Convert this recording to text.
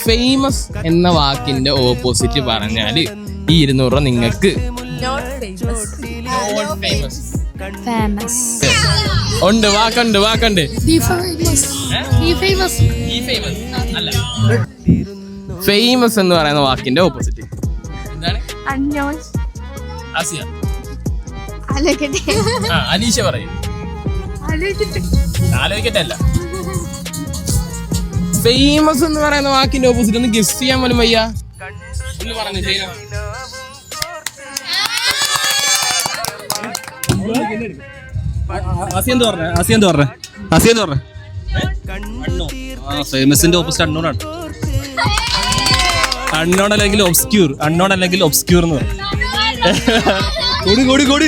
Famous എന്ന വാക്കിന്റെ opposite പറഞ്ഞാല് ഈ 200 രൂപ നിങ്ങൾക്ക് ഉണ്ട്. വാക്കുണ്ട്. ഫേമസ് എന്ന് പറയുന്ന വാക്കിന്റെ ഓപ്പോസിറ്റ് എന്താണ്? ആസിയ, അലീഷ പറയും. ആലോചിക്കട്ടെ അല്ല. ഫേമസ് എന്ന് പറയുന്ന വാക്കിന്റെ ഓപ്പോസിറ്റ് ഒന്ന് ഗസ് ചെയ്യാൻ പോലും വയ്യ. ഒന്ന് പറഞ്ഞു ചെയ്യണം. ഫേമസിന്റെ ഓപ്പോസിറ്റ് അൺനോൺ. അൺനോൺ അല്ലെങ്കിൽ ഒബ്സ്ക്യൂർ. അൺനോൺ അല്ലെങ്കിൽ ഒബ്സ്ക്യൂർ എന്ന് പറയും. പരിപാടി